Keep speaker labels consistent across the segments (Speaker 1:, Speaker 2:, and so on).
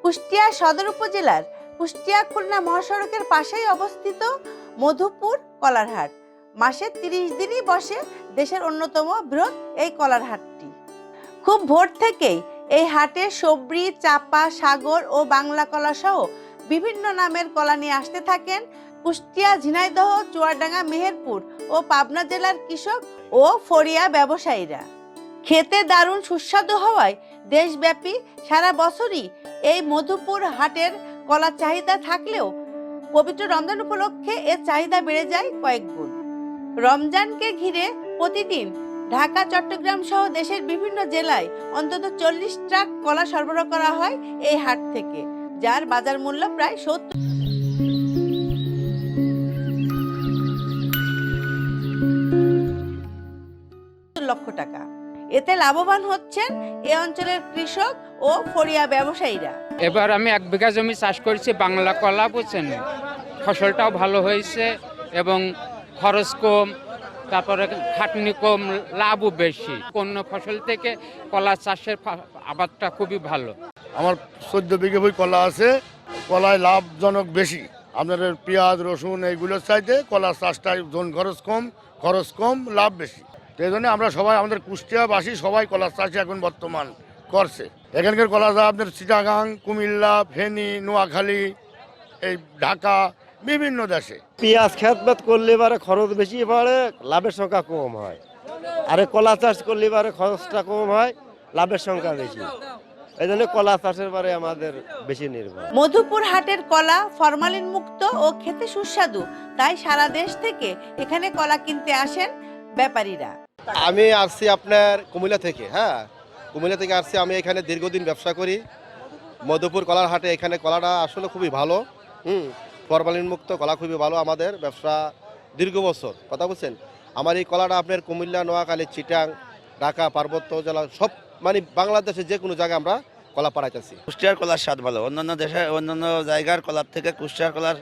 Speaker 1: কুষ্টিয়া সদর উপজেলার কুষ্টিয়া খুলনা মহাসড়কের পাশেই অবস্থিত মধুপুর কলার হাট। মাসে 30 দিনই বসে দেশের অন্যতম বৃহৎ এই কলার হাটটি। খুব ভোর থেকেই এই হাটে সবরি, চাপা, সাগর ও বাংলা কলা সহ বিভিন্ন নামের কলা নিয়ে আসতে থাকেন কুষ্টিয়া, ঝিনাইদহ, চুয়াডাঙ্গা, মেহেরপুর ও পাবনা জেলার কৃষক ও ফড়িয়া ব্যবসায়ীরা। খেতে দারুণ সুস্বাদু হওয়ায় দেশব্যাপী সারা বছরই এই মধুপুর হাটের কলার চাহিদা থাকলেও পবিত্র রমজান উপলক্ষে এর চাহিদা বেড়ে যায় কয়েক গুণ। রমজানকে ঘিরে প্রতিদিন ঢাকা, চট্টগ্রাম সহ দেশের বিভিন্ন জেলায় অন্তত 40 ট্রাক কলা সরবরাহ করা হয় এই হাট থেকে, যার বাজার মূল্য প্রায় 70 লক্ষ টাকা। এতে লাভবান হচ্ছেন এ অঞ্চলের কৃষক ও ফড়িয়া ব্যবসায়ীরা।
Speaker 2: এবার আমি 1 বিঘা জমি চাষ করেছি বাংলা কলা, বুঝছেন, ফসলটাও ভালো হয়েছে এবং খরচ কম, তারপরে খাটনি কম, লাভও বেশি। অন্য ফসল থেকে কলা চাষের আবাদটা খুবই ভালো।
Speaker 3: আমার 14 বিঘে বই কলা আছে, কলায় লাভজনক বেশি। আপনাদের পেঁয়াজ, রসুন এইগুলোর চাইতে কলা চাষটায় খরচ কম, লাভ বেশি। সেই জন্য আমরা সবাই, আমাদের কুষ্টিয়াবাসী সবাই কলা চাষে এখন বর্তমান করছে। এখানকার কলা আপনার চিটাগাং, কুমিল্লা, ফেনী, নোয়াখালী, এই ঢাকা, বিভিন্ন দেশে।
Speaker 4: পেঁয়াজ খেতবাদ করলে এবারে খরচ বেশি পড়ে, লাভের সংখ্যা কম হয়। আর কলা চাষ করলে এবারে খরচটা কম হয়, লাভের সংখ্যা বেশি। এই জন্য কলা চাষের বারে আমাদের বেশি নির্ভর।
Speaker 1: মধুপুর হাটের কলা ফরমালিন মুক্ত ও খেতে সুস্বাদু, তাই সারা দেশ থেকে এখানে কলা কিনতে আসেন ব্যাপারীরা।
Speaker 5: আমি আসছি আপনার কুমিল্লা থেকে। কুমিল্লা থেকে আসছি। আমি এখানে দীর্ঘদিন ব্যবসা করি মধুপুর কলার হাটে। এখানে কলাটা আসলে খুবই ভালো, ফরমালিন মুক্ত কলা খুবই ভালো। আমাদের ব্যবসা দীর্ঘ বছর, কথা বলছেন। আমার এই কলাটা আপনার কুমিল্লা, নোয়াখালী, চিটাং, ঢাকা, পার্বত্য জেলা সব, মানে বাংলাদেশের যে কোনো জায়গায় আমরা কলা পাঠাইতেছি।
Speaker 6: কুষ্টিয়ার কলার স্বাদ ভালো, অন্যান্য জায়গার কলার থেকে কুষ্টিয়ার কলার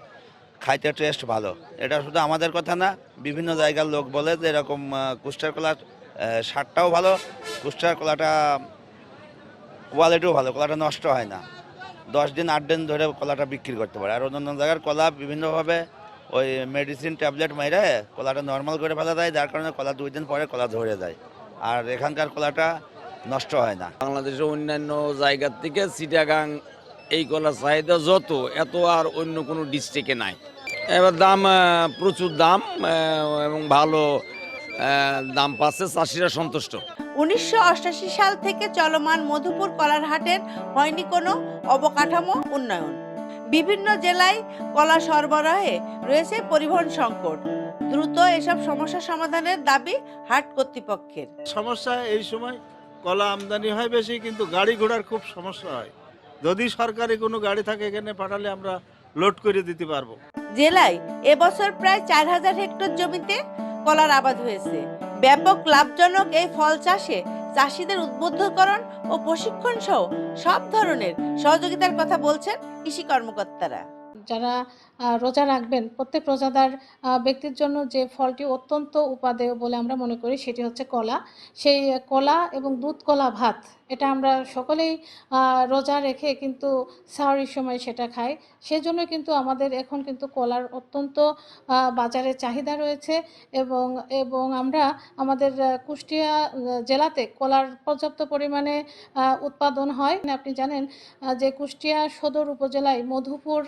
Speaker 6: খাইতে টেস্ট ভালো। এটা শুধু আমাদের কথা না, বিভিন্ন জায়গার লোক বলে যে এরকম কুষ্টিয়ার কলার স্বাদটাও ভালো, কুষ্টিয়ার কলাটা কোয়ালিটিও ভালো, কলাটা নষ্ট হয় না, 10 দিন 8 দিন ধরে কলাটা বিক্রি করতে পারে। আর অন্যান্য জায়গার কলা বিভিন্নভাবে ওই মেডিসিন ট্যাবলেট মাইরে কলাটা নর্মাল করে ফেলা যায়, যার কারণে কলা 2 দিন পরে কলা ধরে যায়। আর এখানকার কলাটা নষ্ট হয় না।
Speaker 7: বাংলাদেশের অন্যান্য জায়গার থেকে চিটাগাং এই কলার চাহিদা যত, এত আর অন্য কোনো ডিস্ট্রিক্টে নাই। এবার দাম প্রচুর দাম এবং ভালো দাম পাচ্ছে, চাষিরা সন্তুষ্ট।
Speaker 1: 1988 সাল থেকে চলমান মধুপুর কলার হাটের হয়নি কোনো অবকাঠামো উন্নয়ন। বিভিন্ন জেলায় কলা সরবরাহে রয়েছে পরিবহন সংকট। দ্রুত এসব সমস্যা সমাধানের দাবি হাট কর্তৃপক্ষের।
Speaker 8: সমস্যা এই সময় কলা আমদানি হয় বেশি, কিন্তু গাড়ি ঘোড়ার খুব সমস্যা হয়। যদি সরকারি কোনো গাড়ি থাকে এখানে পাঠালে আমরা লোড করে দিতে পারবো।
Speaker 1: জেলায় এবছর প্রায় 4000 হেক্টর জমিতে কলার আবাদ হয়েছে। ব্যাপক লাভজনক এই ফল চাষে চাষিদের উদ্বুদ্ধকরণ ও প্রশিক্ষণ সহ সব ধরনের সহযোগিতার কথা বলছেন কৃষি কর্মকর্তারা।
Speaker 9: যারা রোজা রাখবেন, প্রত্যেক রোজাদার ব্যক্তির জন্য যে ফলটি অত্যন্ত উপাদেয় বলে আমরা মনে করি সেটি হচ্ছে কলা। সেই কলা এবং দুধ কলা ভাত, এটা আমরা সকলেই রোজা রেখে কিন্তু সাহরির সময় সেটা খাই। সেজন্য কিন্তু আমাদের এখন কিন্তু কলার অত্যন্ত বাজারে চাহিদা রয়েছে এবং আমরা আমাদের কুষ্টিয়া জেলাতে কলার পর্যাপ্ত পরিমাণে উৎপাদন হয়। আপনি জানেন যে কুষ্টিয়া সদর উপজেলায় মধুপুর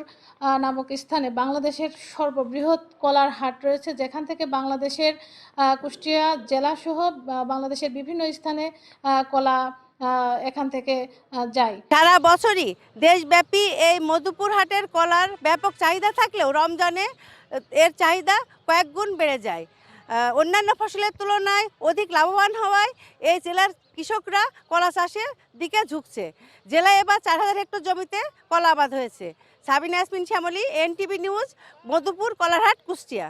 Speaker 9: নামক স্থানে বাংলাদেশের সর্ববৃহৎ কলার হাট রয়েছে, যেখান থেকে বাংলাদেশের কুষ্টিয়া জেলাসহ বাংলাদেশের বিভিন্ন স্থানে কলা এখান থেকে যায়।
Speaker 1: সারা বছরই দেশব্যাপী এই মধুপুর হাটের কলার ব্যাপক চাহিদা থাকলেও রমজানে এর চাহিদা কয়েক গুণ বেড়ে যায়। অন্যান্য ফসলের তুলনায় অধিক লাভবান হওয়ায় এই জেলার কৃষকরা কলা চাষের দিকে ঝুঁকছে। জেলায় এবার 4000 হেক্টর জমিতে কলা আবাদ হয়েছে। Sabina Yasmin Shyamoli, NTV news, Madhupur Kalarhat, Kushtia.